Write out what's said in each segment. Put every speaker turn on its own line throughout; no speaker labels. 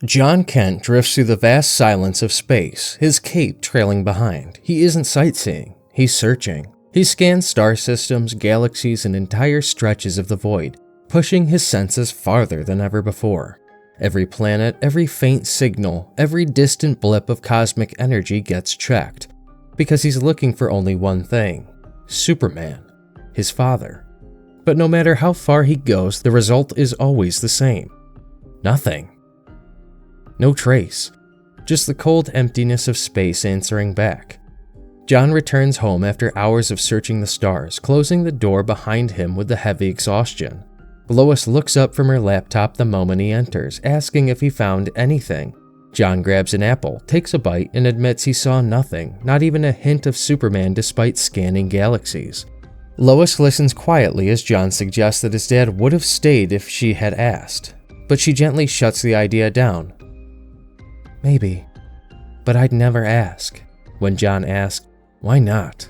John Kent drifts through the vast silence of space, his cape trailing behind. He isn't sightseeing, he's searching. He scans star systems, galaxies, and entire stretches of the void, pushing his senses farther than ever before. Every planet, every faint signal, every distant blip of cosmic energy gets checked, because he's looking for only one thing: Superman, his father. But no matter how far he goes, the result is always the same. Nothing. No trace. Just the cold emptiness of space answering back. John returns home after hours of searching the stars, closing the door behind him with the heavy exhaustion. Lois looks up from her laptop the moment he enters, asking if he found anything. John grabs an apple, takes a bite, and admits he saw nothing, not even a hint of Superman despite scanning galaxies. Lois listens quietly as John suggests that his dad would have stayed if she had asked, but she gently shuts the idea down. Maybe, but I'd never ask. When John asks, why not?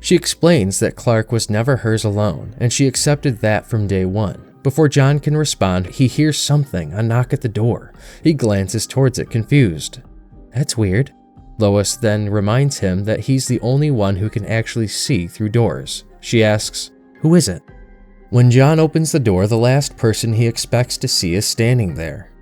She explains that Clark was never hers alone, and she accepted that from day one. Before John can respond, he hears something, a knock at the door. He glances towards it, confused. That's weird. Lois then reminds him that he's the only one who can actually see through doors. She asks, who is it? When John opens the door, the last person he expects to see is standing there.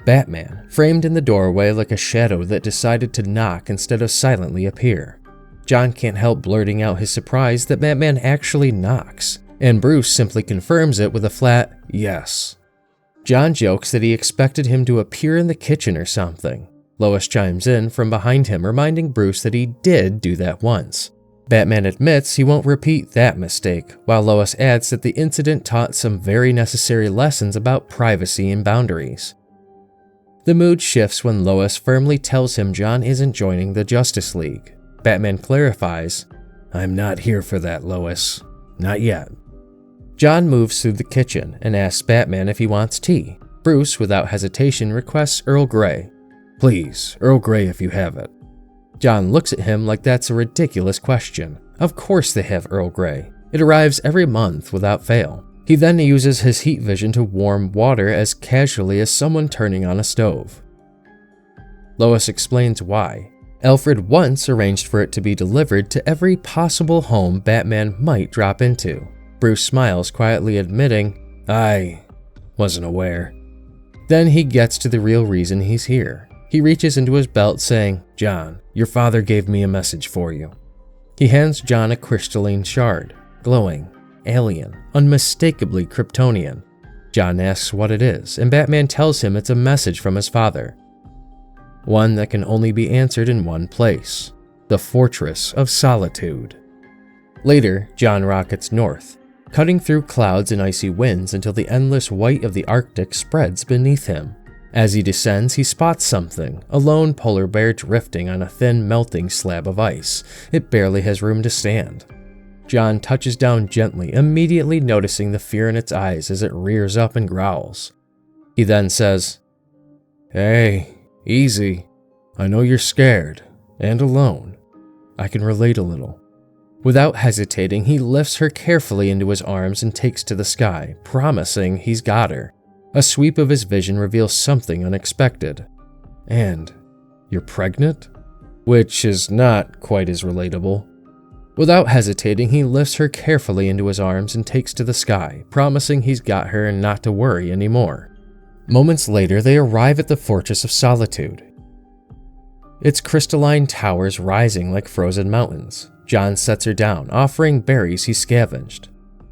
Batman, framed in the doorway like a shadow that decided to knock instead of silently appear. John can't help blurting out his surprise that Batman actually knocks, and Bruce simply confirms it with a flat yes. John jokes that he expected him to appear in the kitchen or something. Lois chimes in from behind him, reminding Bruce that he did do that once. Batman admits he won't repeat that mistake, while Lois adds that the incident taught some very necessary lessons about privacy and boundaries. The mood shifts when Lois firmly tells him John isn't joining the Justice League. Batman clarifies, I'm not here for that, Lois. Not yet. John moves through the kitchen and asks Batman if he wants tea. Bruce, without hesitation, requests Earl Grey. Please, Earl Grey if you have it. John looks at him like that's a ridiculous question. Of course they have Earl Grey. It arrives every month without fail. He then uses his heat vision to warm water as casually as someone turning on a stove. Lois explains why. Alfred once arranged for it to be delivered to every possible home Batman might drop into. Bruce smiles, quietly admitting, I wasn't aware. Then he gets to the real reason he's here. He reaches into his belt saying, John, your father gave me a message for you. He hands John a crystalline shard, glowing, alien, unmistakably Kryptonian. John asks what it is, and Batman tells him it's a message from his father. One that can only be answered in one place, the Fortress of Solitude. Later, John rockets north, cutting through clouds and icy winds until the endless white of the Arctic spreads beneath him. As he descends, he spots something, a lone polar bear drifting on a thin, melting slab of ice. It barely has room to stand. John touches down gently, immediately noticing the fear in its eyes as it rears up and growls. He then says, Hey, easy. I know you're scared and alone. I can relate a little. Without hesitating, he lifts her carefully into his arms and takes to the sky, promising he's got her. A sweep of his vision reveals something unexpected. And, you're pregnant? Which is not quite as relatable. Without hesitating, he lifts her carefully into his arms and takes to the sky, promising he's got her and not to worry anymore. Moments later, they arrive at the Fortress of Solitude. Its crystalline towers rising like frozen mountains. John sets her down, offering berries he scavenged.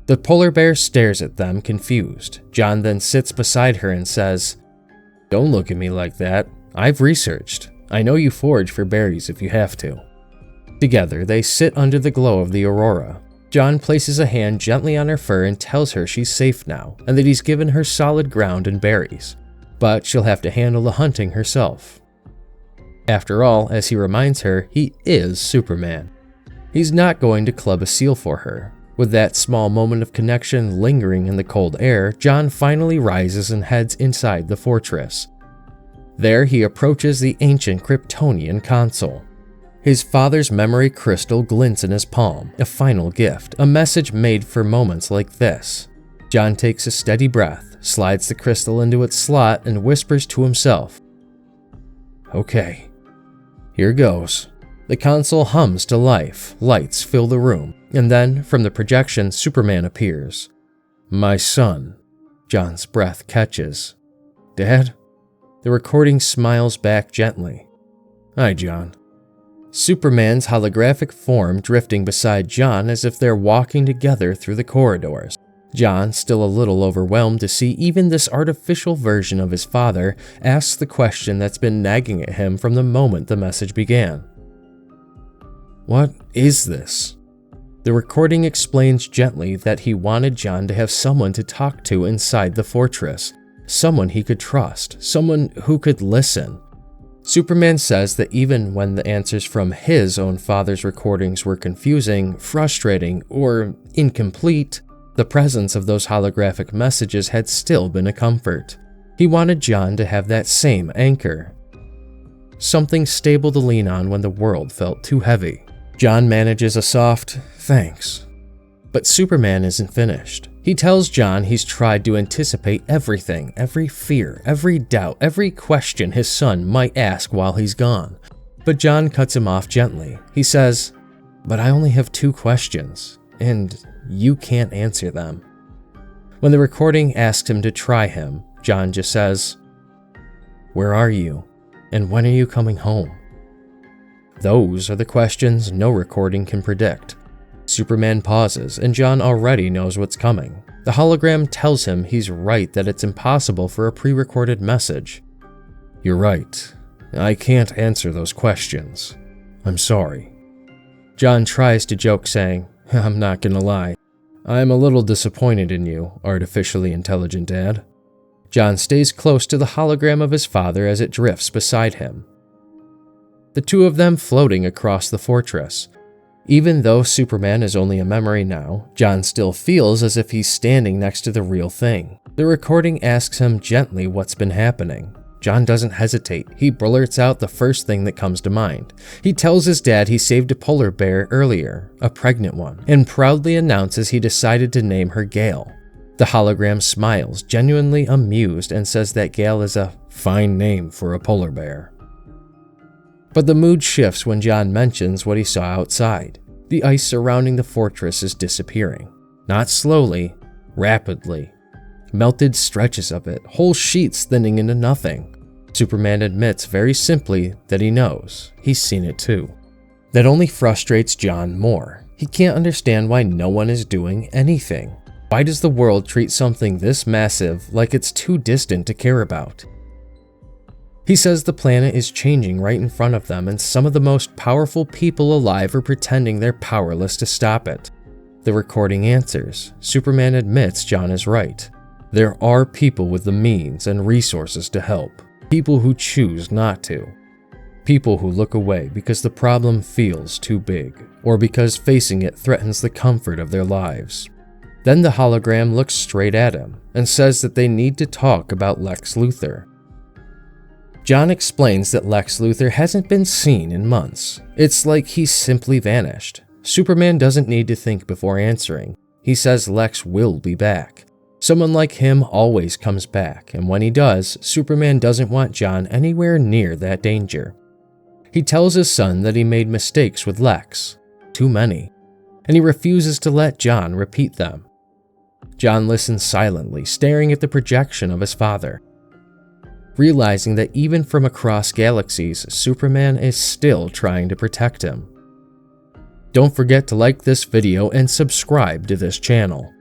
The polar bear stares at them, confused. John then sits beside her and says, Don't look at me like that. I've researched. I know you forage for berries if you have to. Together, they sit under the glow of the aurora. John places a hand gently on her fur and tells her she's safe now, and that he's given her solid ground and berries. But she'll have to handle the hunting herself. After all, as he reminds her, he is Superman. He's not going to club a seal for her. With that small moment of connection lingering in the cold air, John finally rises and heads inside the fortress. There he approaches the ancient Kryptonian console. His father's memory crystal glints in his palm, a final gift, a message made for moments like this. John takes a steady breath, slides the crystal into its slot, and whispers to himself, "Okay, here goes." The console hums to life, lights fill the room, and then, from the projection, Superman appears. "My son." John's breath catches. "Dad?" The recording smiles back gently. "Hi, John." Superman's holographic form drifting beside John as if they're walking together through the corridors. John, still a little overwhelmed to see even this artificial version of his father, asks the question that's been nagging at him from the moment the message began. "What is this?" The recording explains gently that he wanted John to have someone to talk to inside the fortress, someone he could trust, someone who could listen. Superman says that even when the answers from his own father's recordings were confusing, frustrating, or incomplete, the presence of those holographic messages had still been a comfort. He wanted John to have that same anchor. Something stable to lean on when the world felt too heavy. John manages a soft, "Thanks." But Superman isn't finished. He tells John he's tried to anticipate everything, every fear, every doubt, every question his son might ask while he's gone. But John cuts him off gently. He says, "But I only have 2 questions, and you can't answer them." When the recording asks him to try him, John just says, "Where are you? And when are you coming home?" Those are the questions no recording can predict. Superman pauses, and John already knows what's coming. The hologram tells him he's right that it's impossible for a pre-recorded message. "You're right. I can't answer those questions. I'm sorry." John tries to joke, saying, "I'm not gonna lie. I'm a little disappointed in you, artificially intelligent dad." John stays close to the hologram of his father as it drifts beside him. The two of them floating across the fortress. Even though Superman is only a memory now, John still feels as if he's standing next to the real thing. The recording asks him gently what's been happening. John doesn't hesitate. He blurts out the first thing that comes to mind. He tells his dad he saved a polar bear earlier, a pregnant one, and proudly announces he decided to name her Gail. The hologram smiles, genuinely amused, and says that Gail is a fine name for a polar bear. But the mood shifts when John mentions what he saw outside. The ice surrounding the fortress is disappearing. Not slowly, rapidly. Melted stretches of it, whole sheets thinning into nothing. Superman admits very simply that he knows. He's seen it too. That only frustrates John more. He can't understand why no one is doing anything. Why does the world treat something this massive like it's too distant to care about? He says the planet is changing right in front of them, and some of the most powerful people alive are pretending they're powerless to stop it. The recording answers. Superman admits John is right. There are people with the means and resources to help. People who choose not to. People who look away because the problem feels too big, or because facing it threatens the comfort of their lives. Then the hologram looks straight at him and says that they need to talk about Lex Luthor. John explains that Lex Luthor hasn't been seen in months. It's like he's simply vanished. Superman doesn't need to think before answering. He says Lex will be back. Someone like him always comes back, and when he does, Superman doesn't want John anywhere near that danger. He tells his son that he made mistakes with Lex, too many, and he refuses to let John repeat them. John listens silently, staring at the projection of his father. Realizing that even from across galaxies, Superman is still trying to protect him. Don't forget to like this video and subscribe to this channel.